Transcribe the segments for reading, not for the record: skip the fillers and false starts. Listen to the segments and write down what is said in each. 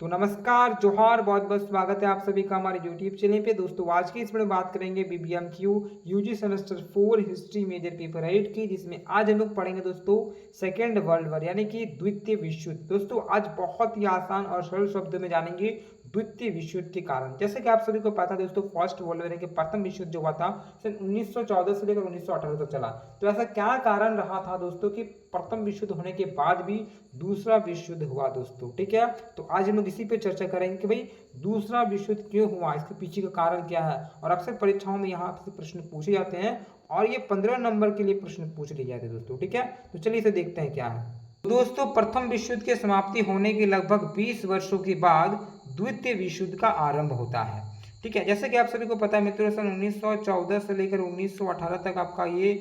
तो नमस्कार, जोहार, बहुत बहुत स्वागत है आप सभी का हमारे यूट्यूब चैनल पे। दोस्तों आज की इस वीडियो में बात करेंगे BBMKU UG semester 4 history major paper 8 की, जिसमें आज हम लोग पढ़ेंगे दोस्तों सेकेंड वर्ल्ड वॉर यानी कि द्वितीय विश्व युद्ध। दोस्तों आज बहुत ही आसान और सरल शब्दों में जानेंगे द्वितीय विश्व युद्ध के कारण। जैसे कि आप सभी को पता है दोस्तों, फर्स्ट वर्ल्ड वॉर के प्रथम विश्व युद्ध जो हुआ था सन 1914 से लेकर 1918 तक चला। तो ऐसा क्या कारण रहा था दोस्तों कि प्रथम विश्व युद्ध होने के बाद भी दूसरा विश्व युद्ध हुआ दोस्तों, ठीक है। तो आज हम लोग इसी पे चर्चा करेंगे कि भाई दूसरा विश्व युद्ध क्यों हुआ, इसके पीछे का कारण क्या है। और अक्सर परीक्षाओं में यहाँ से प्रश्न पूछे जाते हैं और ये 15 नंबर के लिए प्रश्न पूछ लिए जाते हैं दोस्तों, ठीक है। तो चलिए इसे देखते हैं क्या है। दोस्तों प्रथम विश्व युद्ध के समाप्ति होने के लगभग 20 वर्षों के बाद द्वितीय विश्व युद्ध का आरंभ होता है, ठीक है। जैसे कि आप सभी को पता है मित्रों, सन 1914 से लेकर 1918 तक आपका ये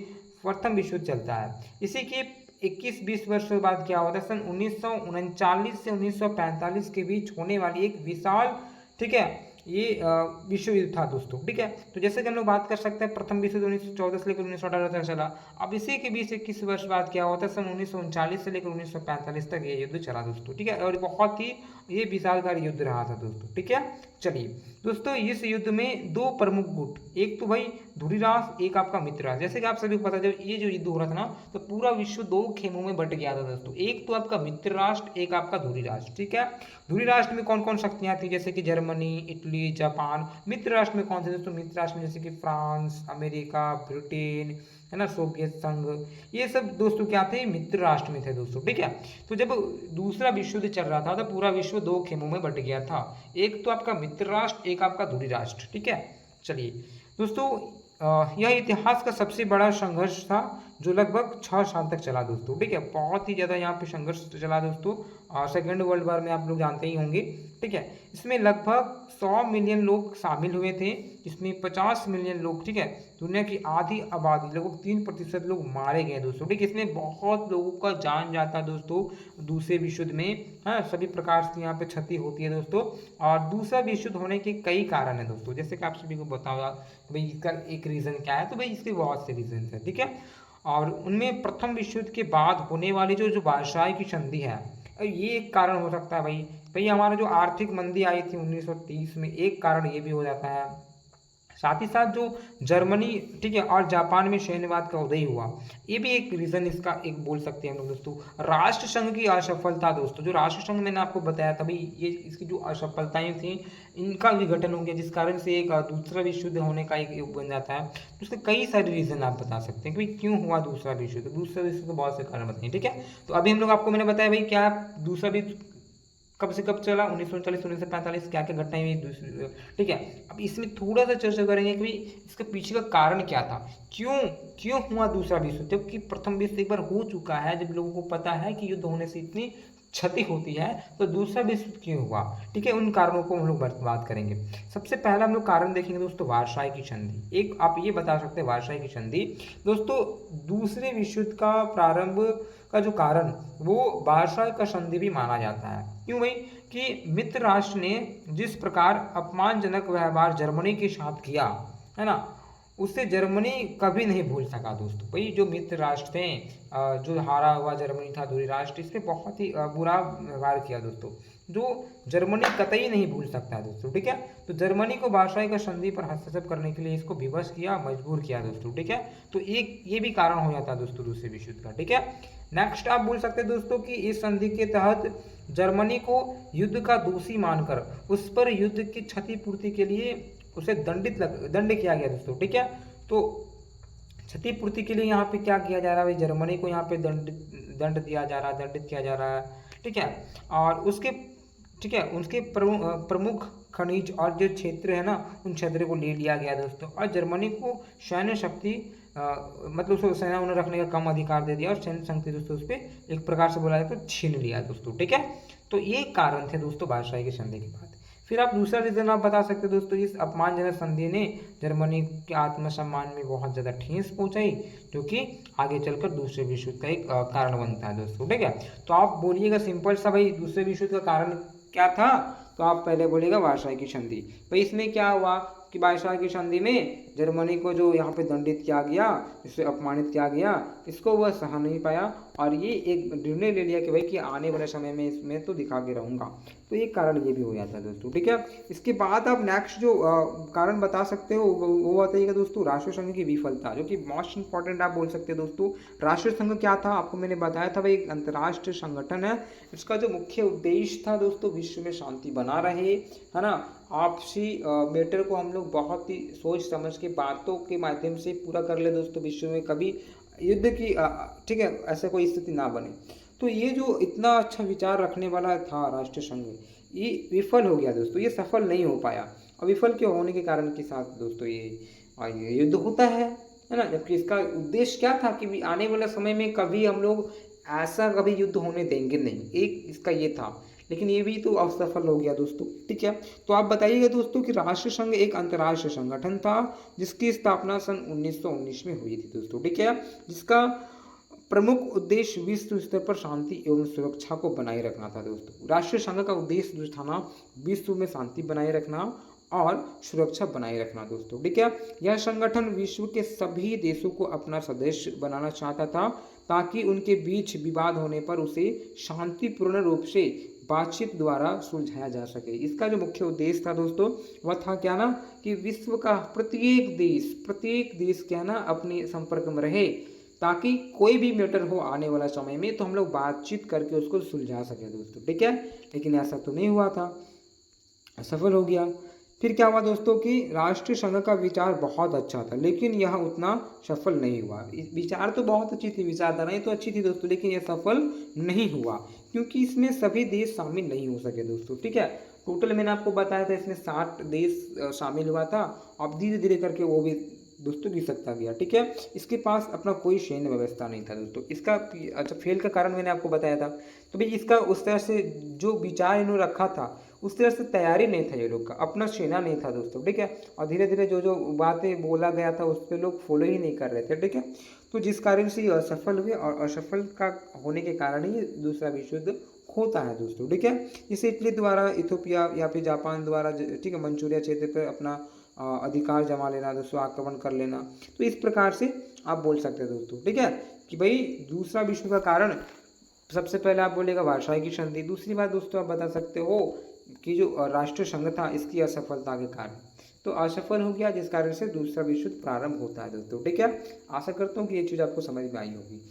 प्रथम विश्व युद्ध चलता है। इसी के 21-20 वर्षों बाद क्या होता है, सन 1939 से 1945 के बीच होने वाली एक विशाल, ठीक है, ये विश्व युद्ध था दोस्तों, ठीक है। तो जैसे कि हम लोग बात कर सकते हैं प्रथम विश्व युद्ध 1914 से लेकर 1918 तक चला। अब इसी के बीच 21 वर्ष बाद क्या होता है, सन 1939 से लेकर 1945 तक ये युद्ध चला दोस्तों, ठीक है। और बहुत ही ये विशालकारी युद्ध रहा था दोस्तों, ठीक है। चलिए दोस्तों, इस युद्ध में दो प्रमुख गुट, एक तो भाई धुरीराष्ट्र, एक आपका मित्रराष्ट्र। जैसे कि आप सभी को पता है, जब ये जो युद्ध हो रहा था ना, तो पूरा विश्व दो खेमों में बट गया था दोस्तों। एक तो आपका मित्र राष्ट्र, एक आपका धुरीराष्ट्र, ठीक है। धुरीराष्ट्र में कौन कौन शक्तियां थी, जैसे कि जर्मनी, इटली, जापान। मित्र राष्ट्र में कौन थे दोस्तों, मित्र राष्ट्र में जैसे कि फ्रांस, अमेरिका, ब्रिटेन, है ना, सोवियत संघ, ये सब दोस्तों क्या थे, मित्र राष्ट्र में थे दोस्तों, ठीक है। तो जब दूसरा विश्व युद्ध चल रहा था तो पूरा विश्व दो खेमों में बट गया था, एक तो आपका मित्र राष्ट्र, एक आपका धुरीराष्ट्र, ठीक है। चलिए दोस्तों, यह इतिहास का सबसे बड़ा संघर्ष था जो लगभग 6 साल तक चला दोस्तों, ठीक है। बहुत ही ज़्यादा यहाँ पे संघर्ष चला दोस्तों। सेकेंड वर्ल्ड वॉर में आप लोग जानते ही होंगे, ठीक है। इसमें लगभग 100 मिलियन लोग शामिल हुए थे, इसमें 50 मिलियन लोग, ठीक है, दुनिया की आधी आबादी लगभग 3% लोग मारे गए दोस्तों, ठीक है। इसमें बहुत लोगों का जान जाता है दोस्तों दूसरे विश्व युद्ध में, हाँ, सभी प्रकार से यहाँ पे क्षति होती है दोस्तों। और दूसरा विश्व युद्ध होने के कई कारण है दोस्तों, जैसे कि आप सभी को बताऊंगा भाई इसका एक रीज़न क्या है। तो भाई इसके बहुत से रीजन है, ठीक है। और उनमें प्रथम विश्व युद्ध के बाद होने वाली जो जो वार्साई की संधि है, ये एक कारण हो सकता है। भाई हमारा जो आर्थिक मंदी आई थी 1930 में, एक कारण ये भी हो जाता है। साथ ही साथ जो जर्मनी, ठीक है, और जापान में सैन्यवाद का उदय हुआ, ये भी एक रीज़न इसका एक बोल सकते हैं हम लोग दोस्तों। राष्ट्र संघ की असफलता दोस्तों, जो राष्ट्र संघ मैंने आपको बताया था भाई, ये इसकी जो असफलताएं थी इनका विघटन हो गया, जिस कारण से एक दूसरा विश्व युद्ध होने का एक योग बन जाता है। तो उसके कई सारे रीज़न आप बता सकते हैं कि भाई क्यों हुआ दूसरा विश्व युद्ध। दूसरा विश्व के बहुत से कारण बताइए, ठीक है। तो अभी हम लोग आपको मैंने बताया भाई क्या दूसरा विश्व कब से कब चला, 1939 1945, क्या क्या घटनाएं हुई दूसरी, ठीक है। अब इसमें थोड़ा सा चर्चा करेंगे कि भाई इसके पीछे का कारण क्या था, क्यों क्यों हुआ दूसरा विश्व, जबकि प्रथम विश्व एक बार हो चुका है। जब लोगों को पता है कि युद्ध होने से इतनी क्षति होती है, तो दूसरा विश्व क्यों हुआ, ठीक है, उन कारणों को हम लोग बात करेंगे। सबसे पहला हम लोग कारण देखेंगे दोस्तों, वार्साई की संधि। एक आप ये बता सकते हैं वार्साई की संधि दोस्तों, दूसरे विश्व युद्ध का प्रारंभ का जो कारण वो वार्साई का संधि भी माना जाता है। क्यों भाई, कि मित्र राष्ट्र ने जिस प्रकार अपमानजनक व्यवहार जर्मनी के साथ किया, है ना, उससे जर्मनी कभी नहीं भूल सका दोस्तों। भाई जो मित्र राष्ट्र थे, जो हारा हुआ जर्मनी था, दूरी राष्ट्र, इसने बहुत ही बुरा व्यवहार किया दोस्तों, जो जर्मनी कतई नहीं भूल सकता है दोस्तों, ठीक है। तो जर्मनी को वार्साई का संधि पर हस्तक्षेप करने के लिए इसको विवश किया, मजबूर किया दोस्तों, ठीक है। तो एक ये भी कारण हो जाता है दोस्तों दूसरे विश्व युद्ध का, ठीक है। नेक्स्ट आप बोल सकते हैं दोस्तों कि इस संधि के तहत जर्मनी को युद्ध का दोषी मानकर उस पर युद्ध की क्षतिपूर्ति के लिए उसे दंड किया गया दोस्तों, ठीक है। तो क्षतिपूर्ति के लिए यहाँ पे क्या किया जा रहा है, जर्मनी को यहाँ पे दंड दिया जा रहा है, दंडित किया जा रहा है, ठीक है। और उसके, ठीक है, उसके प्रमुख खनिज और जो क्षेत्र है ना, उन क्षेत्रों को ले लिया गया दोस्तों। और जर्मनी को सैन्य शक्ति मतलब उसको सेना उन्हें रखने का कम अधिकार दे दिया, और सैन्य शक्ति दोस्तों उस पर एक प्रकार से बोला जाए तो छीन लिया दोस्तों, ठीक है। तो ये कारण थे दोस्तों वार्साई की संधि के बाद। फिर आप दूसरा रीजन आप बता सकते हैं दोस्तों, इस अपमानजनक संधि ने जर्मनी के आत्मसम्मान में बहुत ज़्यादा ठेस पहुंचाई, जो कि आगे चलकर दूसरे विश्व युद्ध का एक कारण बनता है दोस्तों, ठीक है। तो आप बोलिएगा सिंपल सा भाई दूसरे विश्व युद्ध का कारण क्या था, तो आप पहले बोलिएगा वार्साई की संधि। भाई इसमें क्या हुआ कि वार्साई की संधि में जर्मनी को जो यहाँ पे दंडित किया गया, इससे अपमानित किया गया, इसको वह सह नहीं पाया और ये एक निर्णय ले लिया कि भाई कि आने वाले समय में इसमें तो दिखा के रहूँगा। तो तो एक कारण ये भी हो जाता है दोस्तों, ठीक है। इसके बाद आप नेक्स्ट जो कारण बता सकते हो वो बताइएगा दोस्तों, राष्ट्रीय संघ की विफलता, जो कि मोस्ट इंपॉर्टेंट आप बोल सकते हैं दोस्तों। राष्ट्रीय संघ क्या था, आपको मैंने बताया था भाई, एक अंतर्राष्ट्रीय संगठन है। इसका जो मुख्य उद्देश्य था दोस्तों, विश्व में शांति बना रहे, है ना। आपसी मैटर को हम लोग बहुत ही सोच समझ के बातों के माध्यम से पूरा कर ले दोस्तों, विश्व में कभी युद्ध की ठीक है ऐसा कोई स्थिति ना बने। तो ये जो इतना अच्छा विचार रखने वाला था राष्ट्रीय संघ, ये विफल हो गया दोस्तों, ये सफल नहीं हो पाया। और विफल के होने के कारण के साथ दोस्तों ये युद्ध होता है ना। जबकि इसका उद्देश्य क्या था कि आने वाले समय में कभी हम लोग ऐसा कभी युद्ध होने देंगे नहीं, एक इसका ये था। लेकिन ये भी तो असफल हो गया दोस्तों, ठीक है। तो आप बताइएगा दोस्तों कि राष्ट्रीय संघ एक अंतर्राष्ट्रीय संगठन था जिसकी स्थापना सन 1919 में हुई थी दोस्तों, ठीक है। जिसका प्रमुख उद्देश्य विश्व स्तर पर शांति एवं सुरक्षा को बनाए रखना था दोस्तों। राष्ट्रीय संघ का उद्देश्य जो था ना, विश्व में शांति बनाए रखना और सुरक्षा बनाए रखना दोस्तों, ठीक है। यह संगठन विश्व के सभी देशों को अपना सदस्य बनाना चाहता था ताकि उनके बीच विवाद होने पर उसे शांतिपूर्ण रूप से बातचीत द्वारा सुलझाया जा सके। इसका जो मुख्य उद्देश्य था दोस्तों, वह था क्या ना, कि विश्व का प्रत्येक देश क्या ना अपने संपर्क में रहे, ताकि कोई भी मैटर हो आने वाला समय में तो हम लोग बातचीत करके उसको सुलझा सकें दोस्तों, ठीक है। लेकिन ऐसा तो नहीं हुआ था, असफल हो गया। फिर क्या हुआ दोस्तों कि राष्ट्रीय संघ का विचार बहुत अच्छा था, लेकिन यह उतना सफल नहीं हुआ। विचार तो बहुत अच्छी थी, विचारधाराएं तो अच्छी थी दोस्तों, लेकिन यह सफल नहीं हुआ क्योंकि इसमें सभी देश शामिल नहीं हो सके दोस्तों, ठीक है। टोटल मैंने आपको बताया था इसमें 60 देश शामिल हुआ था। अब धीरे धीरे करके वो भी दोस्तों घिसकता गया, ठीक है। इसके पास अपना कोई सैन्य व्यवस्था नहीं था दोस्तों। इसका अच्छा फेल का कारण मैंने आपको बताया था। तो भाई इसका उस तरह से जो विचार इन्होंने रखा था उस तरह से तैयारी नहीं था ये लोग का, अपना सेना नहीं था दोस्तों, ठीक है। और धीरे धीरे जो जो बातें बोला गया था उस पर लोग फॉलो ही नहीं कर रहे थे, ठीक है। तो जिस कारण से ये असफल हुए और असफल का होने के कारण ही दूसरा विश्व युद्ध होता है दोस्तों, ठीक है। इसे इटली द्वारा इथोपिया या फिर जापान द्वारा, ठीक है, मंचूरिया क्षेत्र पर अपना अधिकार जमा लेना दोस्तों, आक्रमण कर लेना। तो इस प्रकार से आप बोल सकते हैं दोस्तों, ठीक है, कि भाई दूसरा विश्व का कारण सबसे पहले आप बोलेगा वर्साई की संधि। दूसरी बात दोस्तों आप बता सकते हो कि जो राष्ट्रीय संघ था इसकी असफलता के कारण, तो असफल हो गया, जिस कारण से दूसरा विश्व युद्ध प्रारंभ होता है दोस्तों, ठीक है। आशा करता हूँ कि ये चीज़ आपको समझ में आई होगी।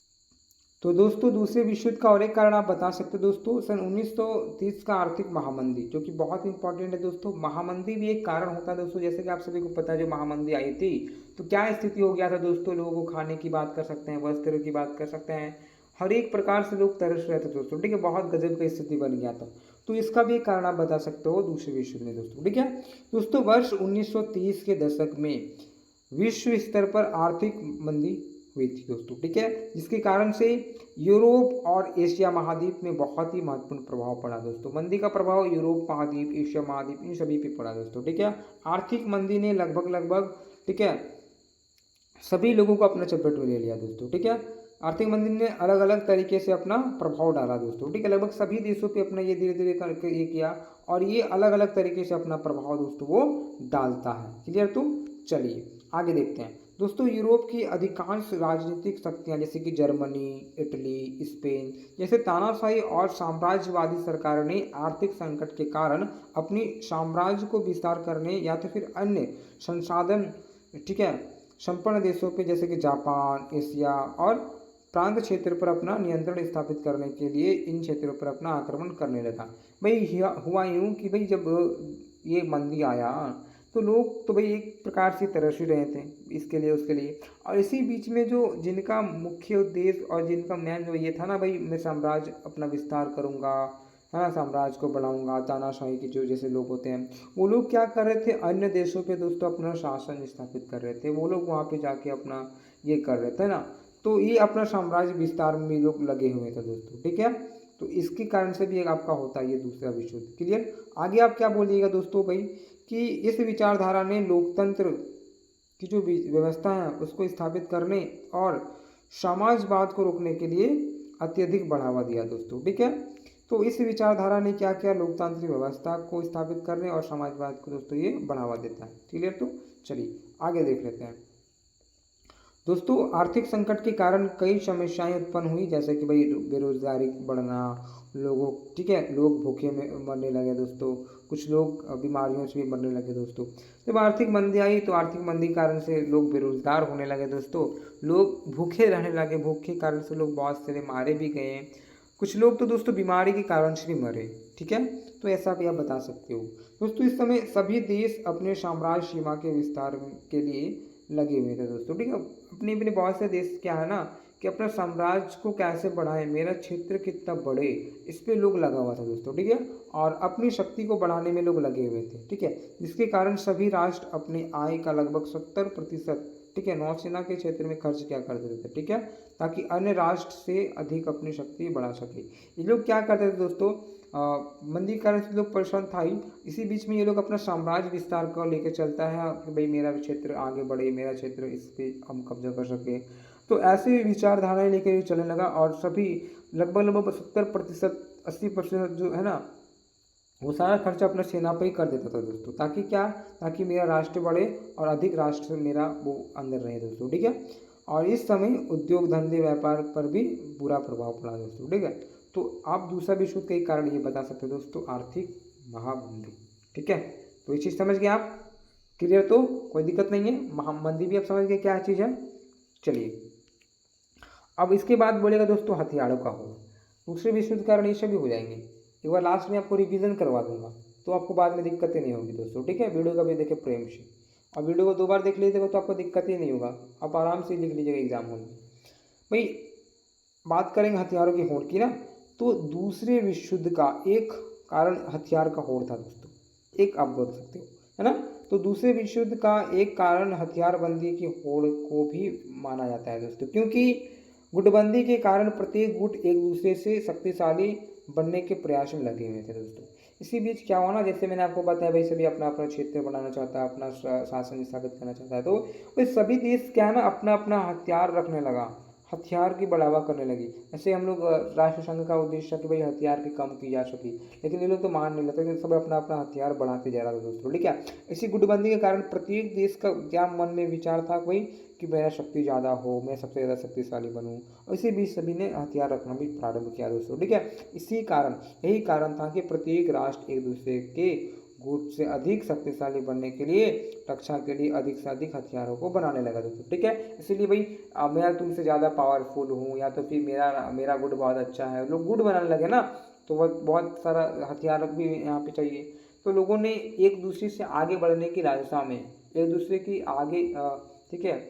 तो दोस्तों दूसरे विश्व युद्ध का और एक कारण आप बता सकते हो दोस्तों, सन 1930 का आर्थिक महामंदी, जो कि बहुत इंपॉर्टेंट है दोस्तों। महामंदी भी एक कारण होता है दोस्तों, जैसे कि आप सभी को पता है जो महामंदी आई थी तो क्या स्थिति हो गया था दोस्तों। लोगों को खाने की बात कर सकते हैं, वस्त्र की बात कर सकते हैं, हर एक प्रकार से लोग तरस रहे थे दोस्तों, ठीक है। बहुत गजब की स्थिति बन गया था। तो इसका भी एक कारण आप बता सकते हो दूसरे विश्व युद्ध में दोस्तों, ठीक है। दोस्तों वर्ष 1930 के दशक में विश्व स्तर पर आर्थिक मंदी हुई थी दोस्तों, ठीक है, जिसके कारण से यूरोप और एशिया महाद्वीप में बहुत ही महत्वपूर्ण प्रभाव पड़ा दोस्तों। मंदी का प्रभाव यूरोप महाद्वीप, एशिया महाद्वीप, इन सभी पे पड़ा दोस्तों, ठीक है। आर्थिक मंदी ने लगभग ठीक है सभी लोगों को अपने चपेट में ले लिया दोस्तों, ठीक है। आर्थिक मंदी ने अलग अलग तरीके से अपना प्रभाव डाला दोस्तों, ठीक है। लगभग सभी देशों पे अपना ये धीरे धीरे करके ये किया और ये अलग अलग तरीके से अपना प्रभाव दोस्तों वो डालता है, क्लियर। तो चलिए आगे देखते हैं दोस्तों। यूरोप की अधिकांश राजनीतिक शक्तियां जैसे कि जर्मनी, इटली, स्पेन जैसे तानाशाही और साम्राज्यवादी सरकारों ने आर्थिक संकट के कारण अपनी साम्राज्य को विस्तार करने या तो फिर अन्य संसाधन, ठीक है, संपन्न देशों पे जैसे कि जापान, एशिया और प्रांत क्षेत्र पर अपना नियंत्रण स्थापित करने के लिए इन क्षेत्रों पर अपना आक्रमण करने लगा। भाई हुआ यूँ कि भाई जब ये मंदी आया तो लोग तो भाई एक प्रकार से तरस ही रहे थे इसके लिए उसके लिए। और इसी बीच में जो जिनका मुख्य उद्देश्य और जिनका मेन जो ये था ना, भाई मैं साम्राज्य अपना विस्तार करूँगा, है ना, साम्राज्य को बढ़ाऊंगा, तानाशाही के जो जैसे लोग होते हैं वो लोग क्या कर रहे थे, अन्य देशों पे दोस्तों अपना शासन स्थापित कर रहे थे। वो लोग वहाँ पे जाके अपना ये कर रहे थे ना, तो ये अपना साम्राज्य विस्तार में लोग लगे हुए थे दोस्तों, ठीक है। तो इसके कारण से भी एक आपका होता है ये दूसरा विश्व युद्ध, क्लियर। आगे आप क्या बोलिएगा दोस्तों भाई कि इस विचारधारा ने लोकतंत्र की जो व्यवस्था है उसको स्थापित करने और समाजवाद को रोकने के लिए अत्यधिक बढ़ावा दिया दोस्तों, ठीक है। तो इस विचारधारा ने क्या किया, लोकतांत्रिक व्यवस्था को स्थापित करने और समाजवाद को दोस्तों ये बढ़ावा देता है, क्लियर। तो चलिए आगे देख लेते हैं। दोस्तों आर्थिक संकट के कारण कई समस्याएं उत्पन्न हुई, जैसे कि भाई बेरोजगारी बढ़ना, लोगों ठीक है लोग भूखे में मरने लगे दोस्तों, कुछ लोग बीमारियों से भी मरने लगे दोस्तों। जब आर्थिक मंदी आई तो आर्थिक मंदी के कारण से लोग बेरोजगार होने लगे दोस्तों, लोग भूखे रहने लगे, भूखे के कारण से लोग बहुत सारे मारे भी गए, कुछ लोग तो दोस्तों बीमारी के कारण से भी मरे। ठीक है, तो ऐसा भी आप बता सकते हो दोस्तों। इस समय सभी देश अपने साम्राज्य सीमा के विस्तार के लिए लगे हुए थे दोस्तों। ठीक है, अपने अपने बहुत से देश क्या है ना कि अपना साम्राज्य को कैसे बढ़ाएं, मेरा क्षेत्र कितना बढ़े, इस पे लोग लगा हुआ था दोस्तों। ठीक है, और अपनी शक्ति को बढ़ाने में लोग लगे हुए थे। ठीक है, जिसके कारण सभी राष्ट्र अपने आय का लगभग 70% ठीक है नौसेना के क्षेत्र में खर्च क्या कर देते थे। ठीक है, ताकि अन्य राष्ट्र से अधिक अपनी शक्ति बढ़ा सके। ये लोग क्या करते थे दोस्तों, मंदी के कारण से लोग परेशान था ही, इसी बीच में ये लोग अपना साम्राज्य विस्तार को लेकर चलता है कि भाई मेरा क्षेत्र आगे बढ़े, मेरा क्षेत्र इस पे हम कब्जा कर सके। तो ऐसी विचारधाराएं लेकर चलने लगा, और सभी लगभग लगभग 70% 80% जो है ना वो सारा खर्चा अपना सेना पर ही कर देता था दोस्तों, ताकि क्या, ताकि मेरा राष्ट्र बढ़े और अधिक राष्ट्र से मेरा वो अंदर रहे दोस्तों। ठीक है, और इस समय उद्योग धंधे व्यापार पर भी बुरा प्रभाव पड़ा दोस्तों। ठीक है, तो आप दूसरा विश्व युद्ध के कारण ये बता सकते हो दोस्तों, आर्थिक महामंदी। ठीक है, तो ये चीज़ समझ गए आप, क्लियर, तो कोई दिक्कत नहीं है। महामंदी भी आप समझ गए क्या चीज़ है। चलिए अब इसके बाद बोलेगा दोस्तों हथियारों का हो, दूसरे विश्व युद्ध के कारण ये सभी हो जाएंगे। एक बार लास्ट में आपको रिवीजन करवा दूंगा, तो आपको बाद में दिक्कतें नहीं होगी दोस्तों। ठीक है, वीडियो का भी देखे प्रेम से, और वीडियो को 2 बार देख लीजिएगा तो आपको दिक्कत ही नहीं होगा, आप आराम से लिख लीजिएगा एग्जाम हॉल में। भाई बात करेंगे हथियारों की होड़ की ना, तो दूसरे विश्व युद्ध का एक कारण हथियार का होड़ था दोस्तों, एक आप बोल सकते हो, है ना। तो दूसरे विश्व युद्ध का एक कारण हथियारबंदी की होड़ को भी माना जाता है दोस्तों, क्योंकि गुटबंदी के कारण प्रत्येक गुट एक दूसरे से शक्तिशाली बनने के प्रयास में लगे हुए थे दोस्तों। इसी बीच क्या हुआ ना, जैसे मैंने आपको बताया भाई सभी अपना अपना क्षेत्र बनाना चाहता है, अपना शासन स्थापित करना चाहता है, तो वे सभी देश क्या है ना अपना अपना हथियार रखने लगा, हथियार की बढ़ावा करने लगी। ऐसे हम लोग राष्ट्र संघ का उद्देश्य कि भाई हथियार की कम की जा सके, लेकिन ये लोग तो मान नहीं लेते, सब अपना अपना हथियार बढ़ाते जा रहा था दोस्तों। ठीक है, इसी गुटबंदी के कारण प्रत्येक देश का क्या मन में विचार था भाई कि मेरा शक्ति ज़्यादा हो, मैं सबसे ज़्यादा शक्तिशाली बनूं, और इसी बीच सभी ने हथियार रखना भी प्रारंभ किया दोस्तों। ठीक है, इसी कारण यही कारण था कि प्रत्येक राष्ट्र एक दूसरे के गुट से अधिक शक्तिशाली बनने के लिए, रक्षा के लिए अधिक से अधिक हथियारों को बनाने लगा दोस्तों। ठीक है, इसीलिए भाई मैं तुमसे ज़्यादा पावरफुल हूँ, या तो फिर मेरा मेरा गुट बहुत अच्छा है, लोग गुट बनाने लगे ना, तो वह बहुत सारा हथियार भी यहाँ पे चाहिए। तो लोगों ने एक दूसरे से आगे बढ़ने की लालसा में, एक दूसरे की आगे ठीक है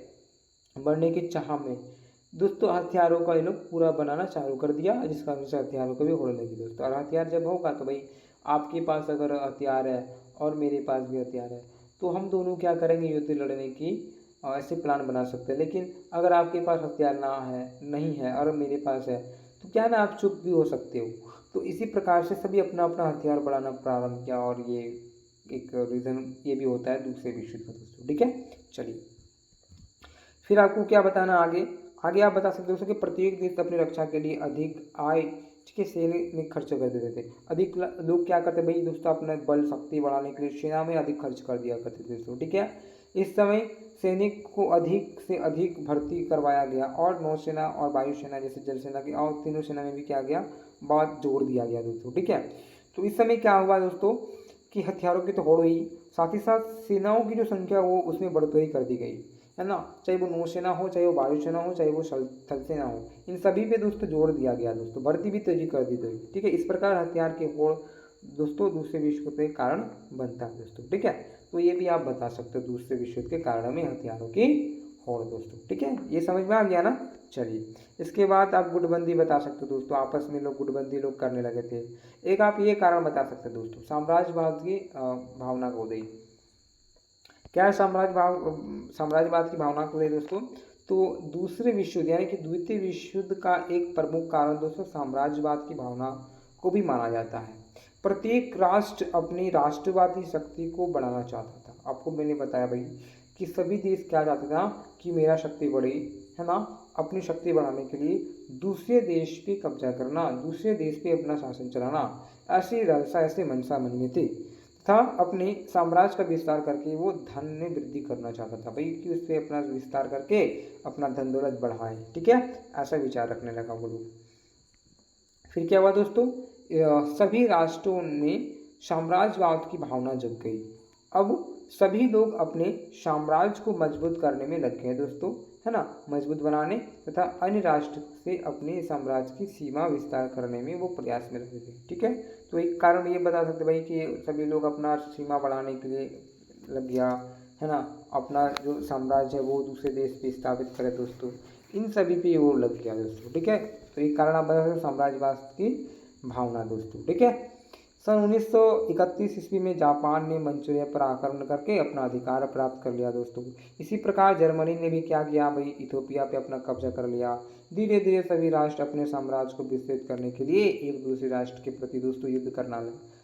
बढ़ने की चाह में दोस्तों हथियारों का ये लोग पूरा बनाना चालू कर दिया, जिस कारण से हथियारों को भी होने लगी दोस्तों। और हथियार जब होगा तो भाई आपके पास अगर हथियार है और मेरे पास भी हथियार है, तो हम दोनों क्या करेंगे, युद्ध लड़ने की ऐसे प्लान बना सकते हैं। लेकिन अगर आपके पास हथियार ना है, नहीं है, और मेरे पास है, तो क्या ना आप चुप भी हो सकते हो। तो इसी प्रकार से सभी अपना अपना हथियार बढ़ाना प्रारंभ किया, और ये एक रीज़न ये भी होता है दूसरे विश्व युद्ध का दोस्तों। ठीक है, चलिए फिर आपको क्या बताना आगे, आगे आप बता सकते हो दोस्तों कि प्रत्येक देश अपनी रक्षा के लिए अधिक आय ठीक है सेना में खर्च कर देते थे। अधिक लोग क्या करते भाई दोस्तों, अपना बल शक्ति बढ़ाने के लिए सेना में अधिक खर्च कर दिया करते थे दोस्तों। ठीक है, इस समय सैनिक को अधिक से अधिक भर्ती करवाया गया, और नौसेना और वायुसेना जैसे जल सेना की और तीनों सेना में भी क्या गया, बहुत जोर दिया गया दोस्तों। ठीक है, तो इस समय क्या हुआ दोस्तों कि हथियारों की तो होड़ हुई, साथ ही साथ सेनाओं की जो संख्या वो उसमें बढ़ोतरी कर दी गई, है ना। चाहे वो नौसेना हो, चाहे वो वायुसेना हो, चाहे वो थल सेना हो, इन सभी पे दोस्तों जोर दिया गया दोस्तों, भर्ती भी तेजी कर दी गई। ठीक है, इस प्रकार हथियार के होड़ दोस्तों दूसरे विश्व युद्ध के कारण बनता है दोस्तों। ठीक है, तो ये भी आप बता सकते हो दूसरे विश्व युद्ध के कारण में हथियारों की होड़ दोस्तों। ठीक है, ये समझ में आ गया ना। चलिए इसके बाद आप गुटबंदी बता सकते हो दोस्तों, आपस में लोग गुटबंदी लोग करने लगे थे। एक आप ये कारण बता सकते हो दोस्तों, साम्राज्यवाद की भावना को दी। क्या है साम्राज्यवाद की भावना को ले दोस्तों, तो दूसरे विश्व युद्ध यानी कि द्वितीय विश्व युद्ध का एक प्रमुख कारण दोस्तों साम्राज्यवाद की भावना को भी माना जाता है। प्रत्येक राष्ट्र अपनी राष्ट्रवादी शक्ति को बढ़ाना चाहता था। आपको मैंने बताया भाई कि सभी देश क्या चाहते थे कि मेरा शक्ति बढ़े, है ना, अपनी शक्ति बढ़ाने के लिए दूसरे देश पे कब्जा करना, दूसरे देश पे अपना शासन चलाना, ऐसी लालसा ऐसे मनसा मन में थी। था अपने साम्राज्य का विस्तार करके वो धन में वृद्धि करना चाहता था भाई कि उस पर अपना विस्तार करके अपना धन दौलत बढ़ाए, ठीक है, ऐसा विचार रखने लगा वो लोग। फिर क्या हुआ दोस्तों, सभी राष्ट्रों में साम्राज्यवाद की भावना जग गई। अब सभी लोग अपने साम्राज्य को मजबूत करने में लग गए दोस्तों, है ना, मजबूत बनाने तथा अन्य राष्ट्र से अपने साम्राज्य की सीमा विस्तार करने में वो प्रयास में लगे थे, ठीक है। तो एक कारण ये बता सकते भाई कि सभी लोग अपना सीमा बढ़ाने के लिए लग गया, है ना, अपना जो साम्राज्य है वो दूसरे देश पे स्थापित करे दोस्तों, इन सभी पे वो लग गया दोस्तों, ठीक है। तो एक कारण आप बता सकते साम्राज्यवाद की भावना दोस्तों, ठीक है। सन 1931 ईस्वी में जापान ने मंचूरिया पर आक्रमण करके अपना अधिकार प्राप्त कर लिया दोस्तों। इसी प्रकार जर्मनी ने भी क्या किया भाई, इथोपिया पे अपना कब्जा कर लिया। धीरे धीरे सभी राष्ट्र अपने साम्राज्य को विस्तृत करने के लिए एक दूसरे राष्ट्र के प्रति दोस्तों युद्ध करना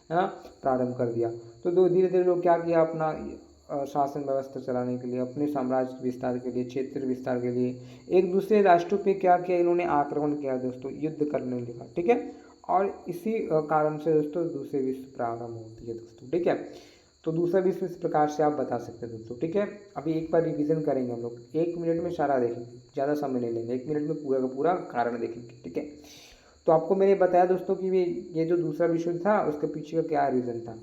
प्रारंभ कर दिया। तो धीरे धीरे लोग क्या किया, अपना शासन व्यवस्था चलाने के लिए, अपने साम्राज्य विस्तार के लिए, क्षेत्र विस्तार के लिए एक दूसरे राष्ट्रों पे क्या किया, इन्होंने आक्रमण किया दोस्तों, युद्ध करने लगा, ठीक है। और इसी कारण से दोस्तों दूसरे विश्व प्रारंभ होती है दोस्तों, ठीक है। तो दूसरा विश्व इस प्रकार से आप बता सकते हैं दोस्तों, ठीक है। अभी एक बार रिवीजन करेंगे हम लोग, 1 मिनट में सारा देखेंगे, ज़्यादा समय नहीं लेंगे, 1 मिनट में पूरा का पूरा कारण देखेंगे, ठीक है। तो आपको मैंने बताया दोस्तों कि ये जो दूसरा विश्व था उसके पीछे का क्या रीज़न था।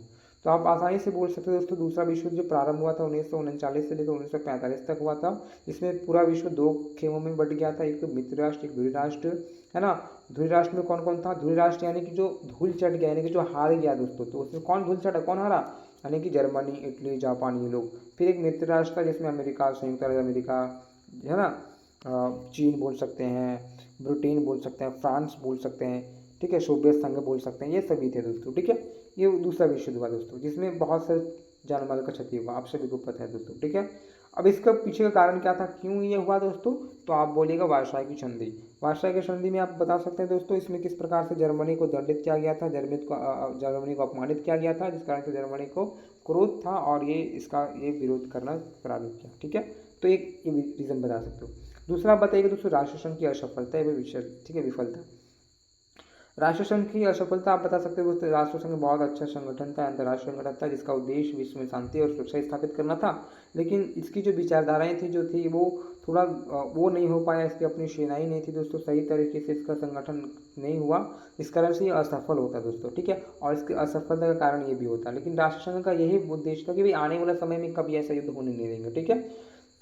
तो आप आसानी से बोल सकते हो दोस्तों, दूसरा विश्व जो प्रारंभ हुआ था 1939 से लेकर 1945 तक हुआ था। इसमें पूरा विश्व 2 खेमों में बट गया था, एक तो मित्र राष्ट्र, एक धुरी राष्ट्र, है ना। धुरी राष्ट्र में कौन कौन था, धुरी राष्ट्र यानी कि जो धूल चट गया, यानी कि जो हार गया दोस्तों। तो उसमें कौन धूल चटा, कौन हारा, यानी कि जर्मनी, इटली, जापान, ये लोग। फिर एक मित्र राष्ट्र था जिसमें अमेरिका, संयुक्त अरब अमेरिका, है ना, चीन बोल सकते हैं, ब्रिटेन बोल सकते हैं, फ्रांस बोल सकते हैं, ठीक है, सोवियत संघ बोल सकते हैं, ये सभी थे दोस्तों, ठीक है। ये दूसरा विश्व युद्ध हुआ दोस्तों, जिसमें बहुत सारे जान माल का क्षति हुआ, आप सभी को पता है दोस्तों, ठीक है। अब इसका पीछे का कारण क्या था, क्यों ये हुआ दोस्तों, तो आप बोलिएगा वार्साई की संधि। वार्साई की संधि में आप बता सकते हैं दोस्तों, इसमें किस प्रकार से जर्मनी को दंडित किया गया था, जर्मनी को अपमानित किया गया था, जिस कारण से जर्मनी को क्रोध था और ये विरोध करना प्रारंभ किया, ठीक है। तो एक रीज़न बता सकते हो। दूसरा बताइएगा दोस्तों, राष्ट्रसंघ की असफलता एवं ठीक है, विफलता। राष्ट्रसंघ की असफलता आप बता सकते हो दोस्तों, राष्ट्रसंघ बहुत अच्छा संगठन था, अंतर्राष्ट्रीय संगठन था, जिसका उद्देश्य विश्व में शांति और सुरक्षा स्थापित करना था। लेकिन इसकी जो विचारधाराएं थी जो थी वो थोड़ा वो नहीं हो पाया, इसकी अपनी सेनाएं नहीं थी दोस्तों, सही तरीके से इसका संगठन नहीं हुआ, इस कारण से ये असफल होता दोस्तों, ठीक है। और इसकी असफलता का कारण ये भी होता, लेकिन राष्ट्रसंघ का यही उद्देश्य था कि भाई आने वाले समय में कभी ऐसा युद्ध होने नहीं देंगे, ठीक है।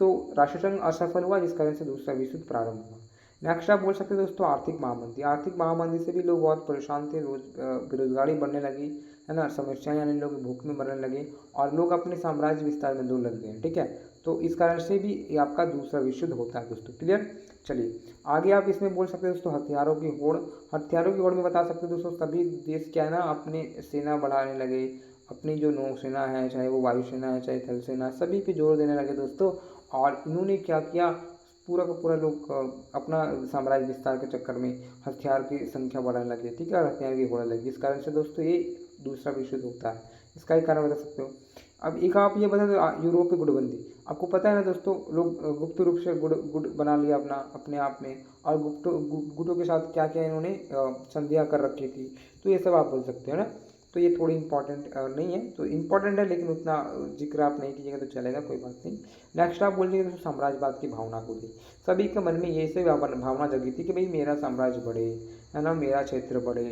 तो राष्ट्रसंघ असफल हुआ, जिस कारण से दूसरा विश्व युद्ध प्रारंभ हुआ। नेक्स्ट आप बोल सकते हैं दोस्तों, आर्थिक महामंदी। आर्थिक महामंदी से भी लोग बहुत परेशान थे, बेरोजगारी बढ़ने लगी, है ना, समस्याएं आने, लोग भूख में मरने लगे और लोग अपने साम्राज्य विस्तार में दूर लग गए, ठीक है। तो इस कारण से भी ये आपका दूसरा विश्व युद्ध होता है दोस्तों, क्लियर। चलिए आगे आप इसमें बोल सकते हैं दोस्तों, हथियारों की होड़। हथियारों की होड़ में बता सकते हैं दोस्तों, सभी देश क्या है ना अपने सेना बढ़ाने लगे, अपनी जो नौसेना है, चाहे वो वायुसेना है, चाहे थल सेना, सभी पे जोर देने लगे दोस्तों। और इन्होंने क्या किया, पूरा का पूरा लोग अपना साम्राज्य विस्तार के चक्कर में हथियार की संख्या बढ़ाने लगे, ठीक है, और हथियार की होने लगी, इस कारण से दोस्तों ये दूसरा विश्व युद्ध होता है। इसका एक कारण बता सकते हो। अब एक आप ये बता दो, यूरोप की गुटबंदी। आपको पता है ना दोस्तों, लोग गुप्त रूप से गुट बना लिया अपने आप में, और गुटों के साथ क्या क्या इन्होंने संधियाँ कर रखी थी, तो ये सब आप बोल सकते हो ना। तो ये थोड़ी इंपॉर्टेंट नहीं है, तो इंपॉर्टेंट है लेकिन उतना जिक्र आप नहीं कीजिएगा तो चलेगा, कोई बात नहीं। नेक्स्ट आप बोल दीजिए तो साम्राज्यवाद की भावना को थी, सभी के मन में ये से भावना जगी थी कि भाई मेरा साम्राज्य बढ़े, है ना, मेरा क्षेत्र बढ़े,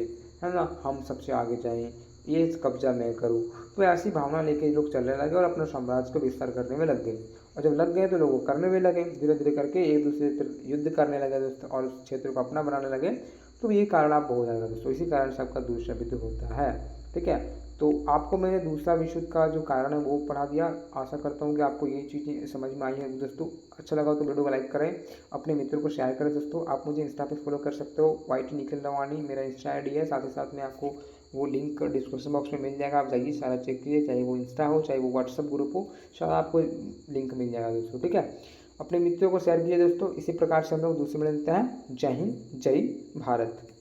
है ना, हम सबसे आगे जाएं, ये कब्जा मैं करूँ। तो ऐसी भावना लेके लोग चलने लगे और अपने साम्राज्य को विस्तार करने में लग गए। और जब लग गए तो लोग करने में लगे, धीरे धीरे करके एक दूसरे पर युद्ध करने लगे दोस्तों और उस क्षेत्र को अपना बनाने लगे। तो ये कारण आप बहुत ज़्यादा दोस्तों, इसी कारण से आपका दूसरा विश्व होता है, ठीक है। तो आपको मैंने दूसरा विश्व युद्ध का जो कारण है वो पढ़ा दिया। आशा करता हूँ कि आपको ये चीज़ें समझ में आई है दोस्तों। अच्छा लगा तो वीडियो को लाइक करें, अपने मित्रों को शेयर करें दोस्तों। आप मुझे इंस्टा पे फॉलो कर सकते हो, वाइट निखिल रवानी मेरा इंस्टा आई डी है। साथ ही साथ में आपको वो लिंक डिस्क्रिप्शन बॉक्स में मिल जाएगा, आप जाइए सारा चेक कीजिए, चाहे वो इंस्टा हो चाहे वो व्हाट्सअप ग्रुप हो, सारा आपको लिंक मिल जाएगा दोस्तों, ठीक है। अपने मित्रों को शेयर कीजिए दोस्तों। इसी प्रकार से हम लोग दूसरे में मिलते हैं। जय हिंद, जय भारत।